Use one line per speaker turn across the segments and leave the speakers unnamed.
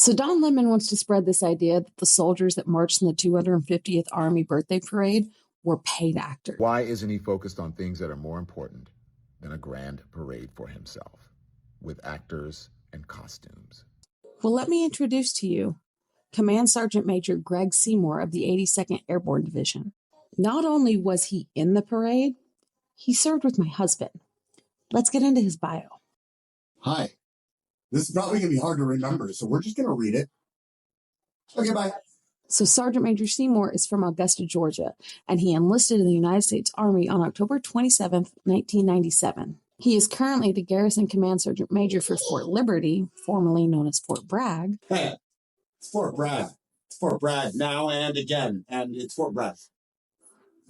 So Don Lemon wants to spread this idea that the soldiers that marched in the 250th Army birthday parade were paid actors.
Why isn't he focused on things that are more important than a grand parade for himself, with actors and costumes?
Well, let me introduce to you Command Sergeant Major Greg Seymour of the 82nd Airborne Division. Not only was he in the parade, he served with my husband. Let's get into his bio.
Hi. This is probably going to be hard to remember, so we're just going to read it. Okay, bye.
So Sergeant Major Seymour is from Augusta, Georgia, and he enlisted in the United States Army on October 27, 1997. He is currently the Garrison Command Sergeant Major for Fort Liberty, formerly known as Fort Bragg.
Hey, it's Fort Bragg. It's Fort Bragg now and again, and it's Fort Bragg.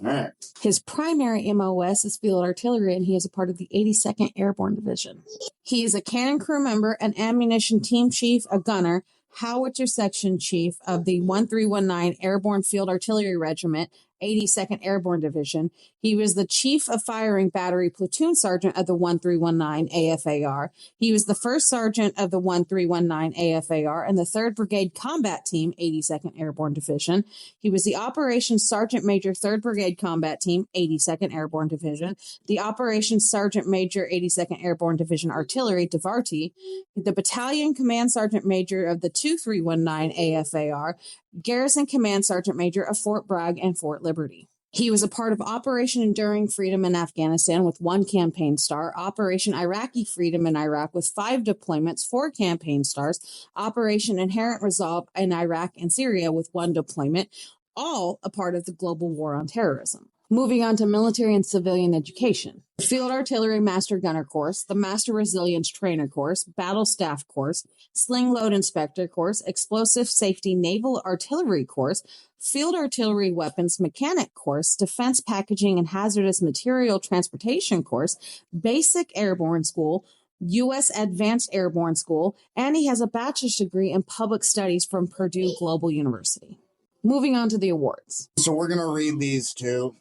All right.
His primary MOS is field artillery, and he is a part of the 82nd Airborne Division. He is a cannon crew member, an ammunition team chief, a gunner, howitzer section chief of the 1319 Airborne Field Artillery Regiment, 82nd Airborne Division. He was the chief of firing battery platoon sergeant of the 1319 AFAR. He was the first sergeant of the 1319 AFAR and the 3rd Brigade Combat Team, 82nd Airborne Division. He was the Operations Sergeant Major, 3rd Brigade Combat Team, 82nd Airborne Division, the Operations Sergeant Major, 82nd Airborne Division Artillery, DeVarty, the Battalion Command Sergeant Major of the 2319 AFAR, Garrison Command Sergeant Major of Fort Bragg and Fort Liberty. He was a part of Operation Enduring Freedom in Afghanistan with 1 campaign star, Operation Iraqi Freedom in Iraq with 5 deployments, 4 campaign stars, Operation Inherent Resolve in Iraq and Syria with 1 deployment, all a part of the global war on terrorism. Moving on to military and civilian education. The Field Artillery Master Gunner Course, the Master Resilience Trainer Course, Battle Staff Course, Sling Load Inspector Course, Explosive Safety Naval Artillery Course, Field Artillery Weapons Mechanic Course, Defense Packaging and Hazardous Material Transportation Course, Basic Airborne School, U.S. Advanced Airborne School, and he has a bachelor's degree in public studies from Purdue Global University. Moving on to the awards.
So we're going to read these two.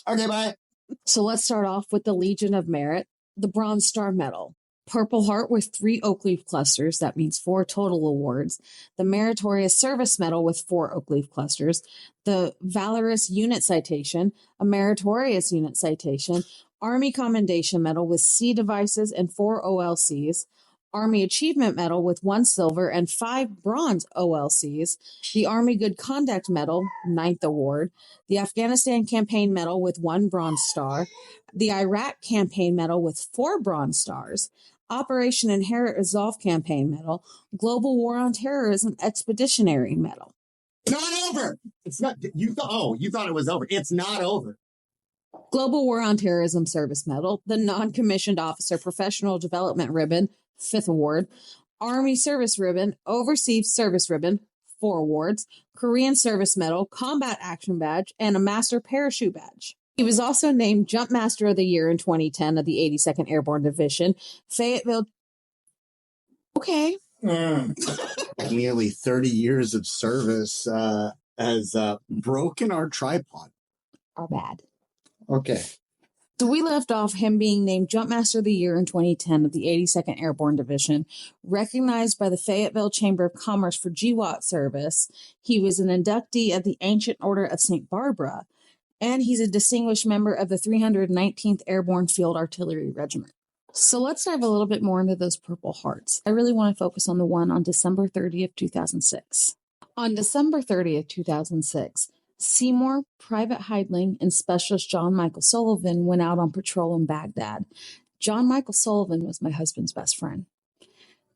Okay, bye.
So let's start off with the Legion of Merit, the Bronze Star Medal, Purple Heart with 3 oak leaf clusters, that means 4 total awards, the Meritorious Service Medal with 4 oak leaf clusters, the Valorous Unit Citation, a Meritorious Unit Citation, Army Commendation Medal with C devices and 4 OLCs, Army Achievement Medal with 1 silver and 5 bronze OLCs, the Army Good Conduct Medal, 9th award, the Afghanistan Campaign Medal with 1 bronze star, the Iraq Campaign Medal with 4 bronze stars, Operation Inherent Resolve Campaign Medal, Global War on Terrorism Expeditionary Medal.
Not over. It's not. You thought it was over. It's not over.
Global War on Terrorism Service Medal, the Non-Commissioned Officer Professional Development Ribbon, 5th award, Army Service Ribbon, Overseas Service Ribbon, 4 awards, Korean Service Medal, Combat Action Badge, and a Master Parachute Badge. He was also named Jump Master of the Year in 2010 of the 82nd Airborne Division, Fayetteville. Okay.
Nearly 30 years of service has broken our tripod.
Are bad.
Okay.
So we left off him being named Jump Master of the Year in 2010 of the 82nd Airborne Division, recognized by the Fayetteville Chamber of Commerce for GWAT service. He was an inductee of the Ancient Order of St. Barbara, and he's a distinguished member of the 319th Airborne Field Artillery Regiment. So let's dive a little bit more into those Purple Hearts. I really want to focus on the one on December 30th, 2006. On December 30th, 2006, Seymour, Private Heidling, and Specialist John Michael Sullivan went out on patrol in Baghdad. John Michael Sullivan was my husband's best friend.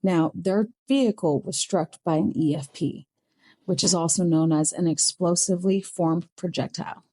Now, their vehicle was struck by an EFP, which is also known as an explosively formed projectile.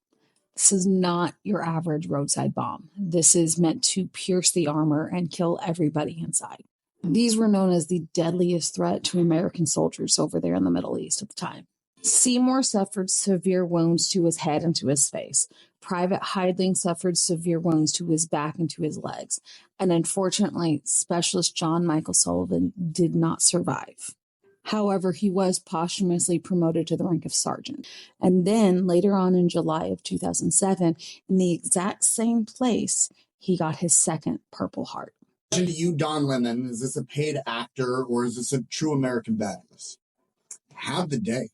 This is not your average roadside bomb. This is meant to pierce the armor and kill everybody inside. These were known as the deadliest threat to American soldiers over there in the Middle East at the time. Seymour suffered severe wounds to his head and to his face. Private Heidling suffered severe wounds to his back and to his legs. And unfortunately, Specialist John Michael Sullivan did not survive. However, he was posthumously promoted to the rank of sergeant. And then later on in July of 2007, in the exact same place, he got his second Purple Heart.
To you, Don Lemon, is this a paid actor or is this a true American badass? Have the day.